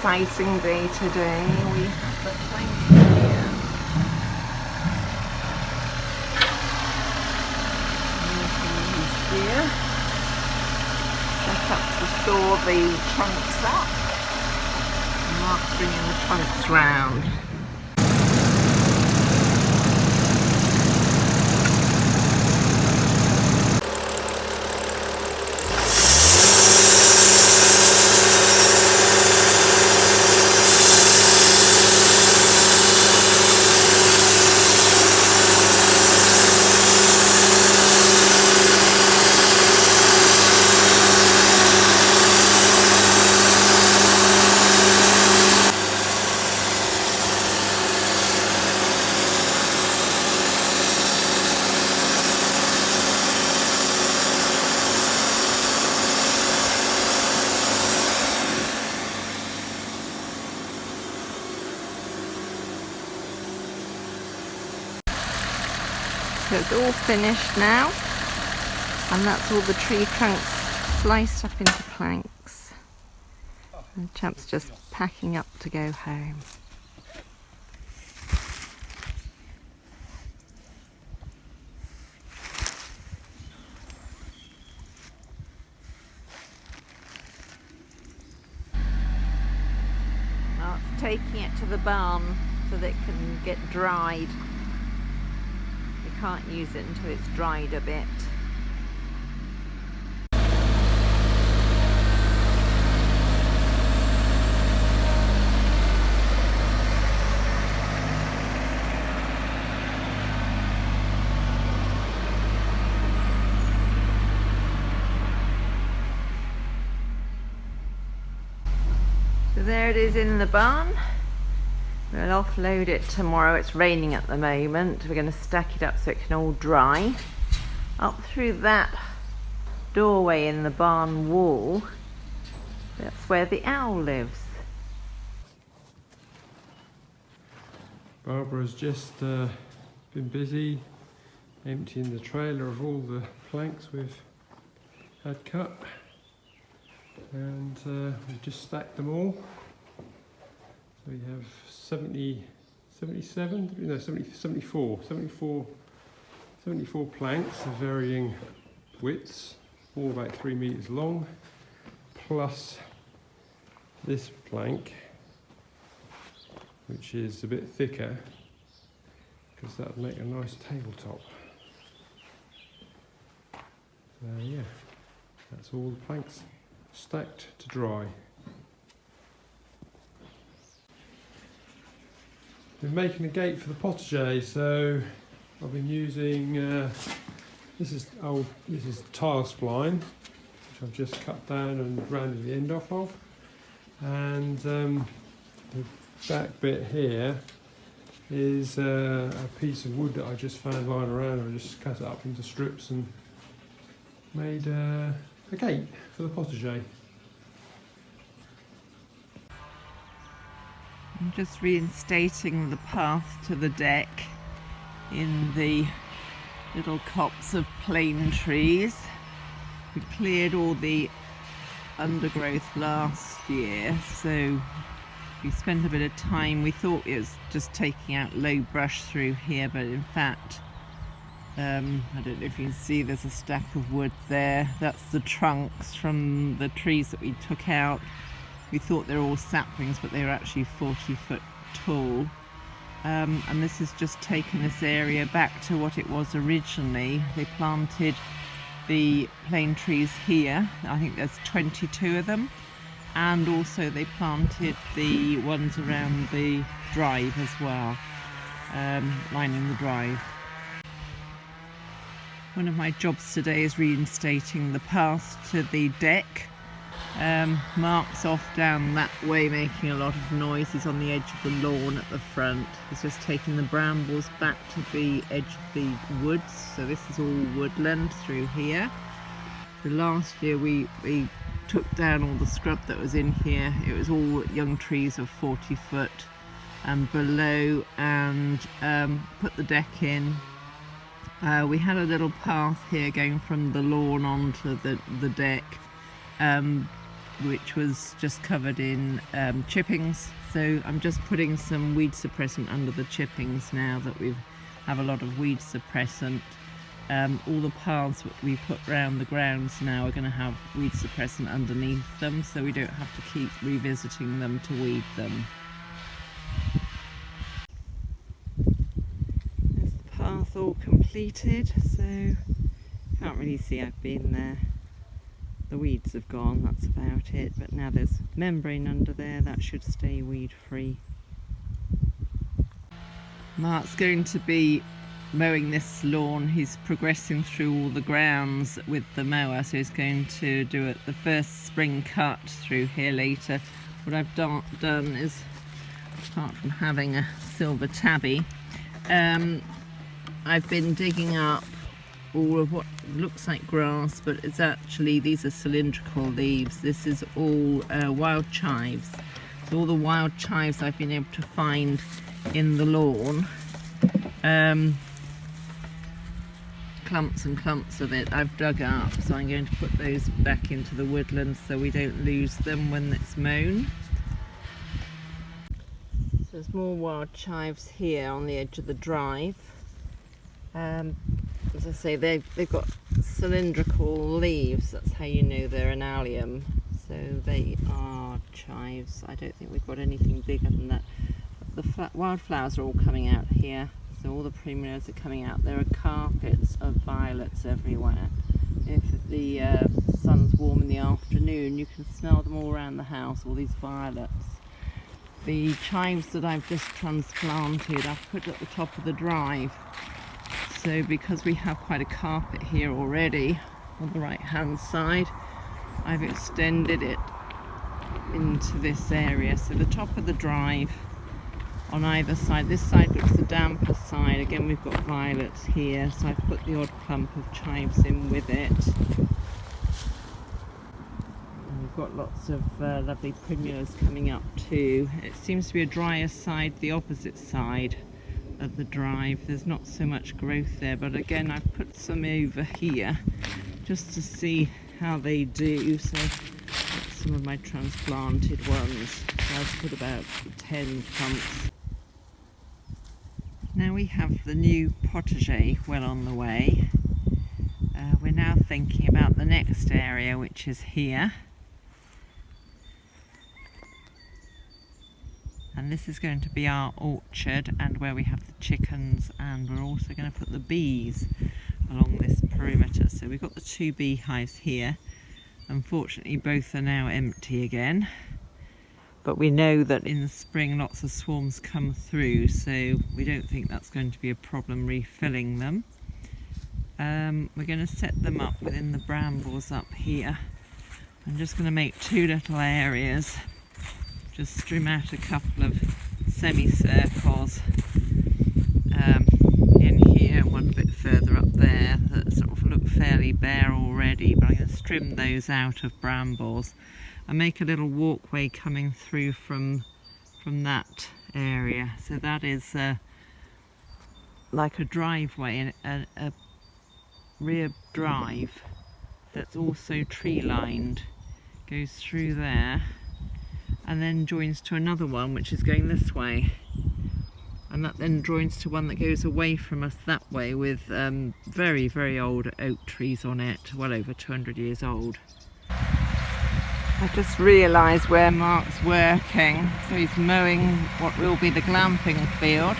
exciting day today. We have the plank here. Here. Set up to saw the trunks up. And Mark's bringing the trunks round. So it's all finished now, and that's all the tree trunks sliced up into planks. And the champ's just packing up to go home. Now it's taking it to the barn so that it can get dried. Can't use it until it's dried a bit. So there it is in the barn. We'll offload it tomorrow. It's raining at the moment. We're going to stack it up so it can all dry. Up through that doorway in the barn wall, that's where the owl lives. Barbara's just been busy emptying the trailer of all the planks we've had cut, and we've just stacked them all. We have 74 planks of varying widths, all about 3 meters long, plus this plank, which is a bit thicker, because that would make a nice tabletop. So yeah, that's all the planks stacked to dry. Been making a gate for the potager, so I've been using this is tile spline, which I've just cut down and rounded the end off of, and the back bit here is a piece of wood that I just found lying around. I just cut it up into strips and made a gate for the potager. I'm just reinstating the path to the deck in the little copse of plane trees. We cleared all the undergrowth last year, so we spent a bit of time. We thought it was just taking out low brush through here, but in fact, I don't know if you can see, there's a stack of wood there. That's the trunks from the trees that we took out. We thought they were all saplings, but they were actually 40 foot tall. And this has just taken this area back to what it was originally. They planted the plane trees here. I think there's 22 of them. And also they planted the ones around the drive as well, lining the drive. One of my jobs today is reinstating the path to the deck. Mark's off down that way making a lot of noise. He's on the edge of the lawn at the front. He's just taking the brambles back to the edge of the woods. So this is all woodland through here. So last year we took down all the scrub that was in here. It was all young trees of 40 foot and below, and put the deck in. We had a little path here going from the lawn onto the deck. which was just covered in chippings. So I'm just putting some weed suppressant under the chippings now that we have a lot of weed suppressant. All the paths that we put round the grounds now are going to have weed suppressant underneath them, so we don't have to keep revisiting them to weed them. There's the path all completed, so can't really see I've been there. The weeds have gone, that's about it, but now there's membrane under there, that should stay weed free. Mark's going to be mowing this lawn. He's progressing through all the grounds with the mower, so he's going to do it the first spring cut through here later. What I've done is, apart from having a silver tabby, I've been digging up all of what looks like grass, but it's actually, these are cylindrical leaves. This is all wild chives. So all the wild chives I've been able to find in the lawn, clumps and clumps of it I've dug up, so I'm going to put those back into the woodland so we don't lose them when it's mown. So there's more wild chives here on the edge of the drive. As I say, they've got cylindrical leaves, that's how you know they're an allium. So they are chives. I don't think we've got anything bigger than that. The wildflowers are all coming out here. So all the primulas are coming out. There are carpets of violets everywhere. If the sun's warm in the afternoon, you can smell them all around the house, all these violets. The chives that I've just transplanted, I've put at the top of the drive. So because we have quite a carpet here already on the right hand side, I've extended it into this area. So the top of the drive on either side. This side looks the damper side. Again, we've got violets here, so I've put the odd clump of chives in with it. And we've got lots of lovely primulas coming up too. It seems to be a drier side, the opposite side of the drive. There's not so much growth there, but again, I've put some over here just to see how they do. So that's some of my transplanted ones. So I've put about 10 clumps. Now we have the new potager well on the way. We're now thinking about the next area, which is here. And this is going to be our orchard and where we have the chickens, and we're also going to put the bees along this perimeter. So we've got the 2 beehives here. Unfortunately, both are now empty again. But we know that in the spring lots of swarms come through, so we don't think that's going to be a problem refilling them. We're going to set them up within the brambles up here. I'm just going to make 2 little areas, just trim out a couple of semicircles in here and one a bit further up there that sort of look fairly bare already, but I'm going to trim those out of brambles and make a little walkway coming through from that area. So that is like a driveway, a rear drive that's also tree lined, goes through there and then joins to another one which is going this way, and that then joins to one that goes away from us that way with very, very old oak trees on it, well over 200 years old. I just realised where Mark's working, so he's mowing what will be the glamping field,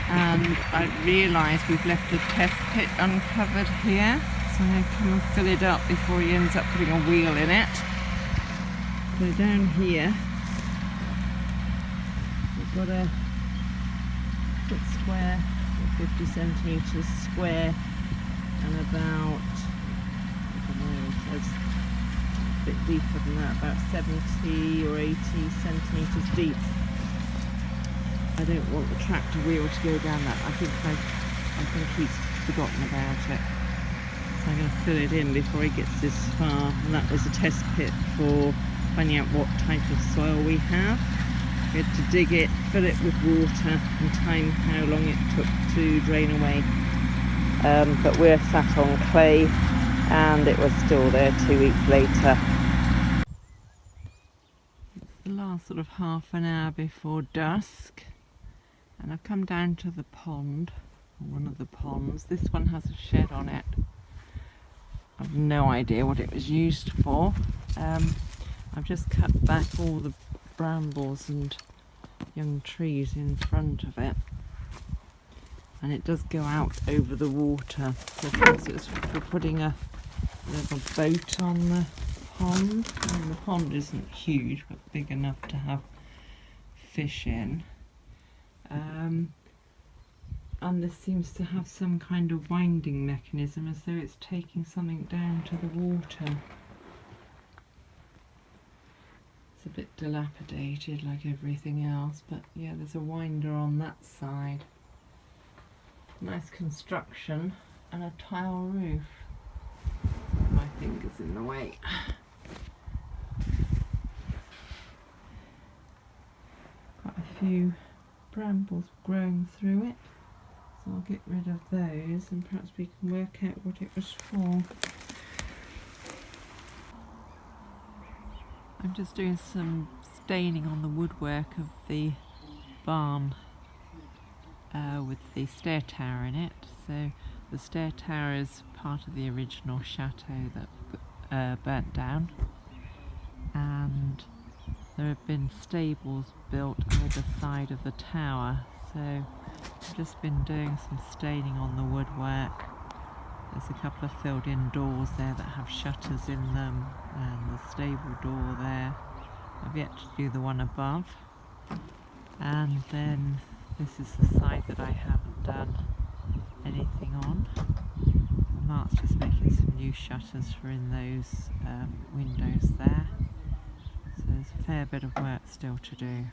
and I realised we've left a test pit uncovered here, so I'm going to come and fill it up before he ends up putting a wheel in it. So down here we've got a foot square, or 50 centimetres square, and about, I don't know, it's a bit deeper than that, about 70 or 80 centimetres deep. I don't want the tractor wheel to go down that. I think he's forgotten about it. So I'm going to fill it in before he gets this far, and that was a test pit for finding out what type of soil we have. We had to dig it, fill it with water and time how long it took to drain away. But we're sat on clay and it was still there 2 weeks later. the last sort of half an hour before dusk, and I've come down to the pond, or one of the ponds. This one has a shed on it. I've no idea what it was used for. I've just cut back all the brambles and young trees in front of it, and it does go out over the water. So I think it's for putting a little boat on the pond. I mean, the pond isn't huge, but big enough to have fish in. And this seems to have some kind of winding mechanism, as though it's taking something down to the water. It's a bit dilapidated like everything else, but yeah, there's a winder on that side. Nice construction and a tile roof. My finger's in the way. Quite a few brambles growing through it, so I'll get rid of those and perhaps we can work out what it was for. I'm just doing some staining on the woodwork of the barn with the stair tower in it. So the stair tower is part of the original chateau that burnt down, and there have been stables built either side of the tower, so I've just been doing some staining on the woodwork. There's a couple of filled in doors there that have shutters in them, and the stable door there. I've yet to do the one above, and then this is the side that I haven't done anything on. Mark's just making some new shutters for in those windows there, so there's a fair bit of work still to do.